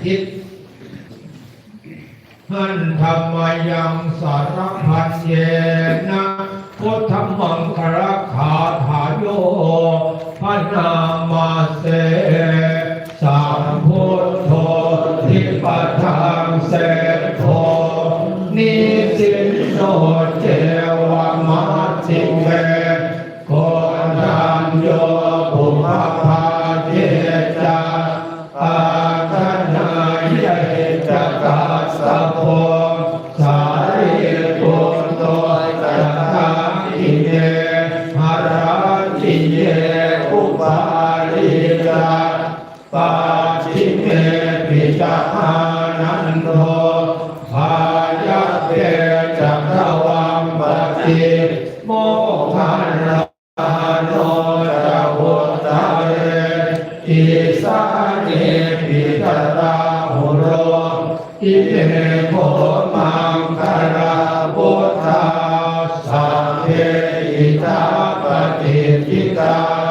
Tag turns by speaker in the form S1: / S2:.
S1: ทิศหันธรรมยังสารพันเยนะพุทธมังคลขาถาโยพนามาเสสัมพุทโธทิปทังเสโธนิสินโนเจวะมัจจิเวโกนัญโยปุพพาเทจาอาคันนายเจกัสสะโพสารีปุตโตจัตตาทิเยหราทิเยอุปาลิกาปาชิเมปิจานันโทภายะเตจักรวัมปติโมคันลาโนจะพุทธะเรอิสาเนปิตราหุโรอิเมโคมังคาราพุทธาสัพเพอิทาปฏิจิตา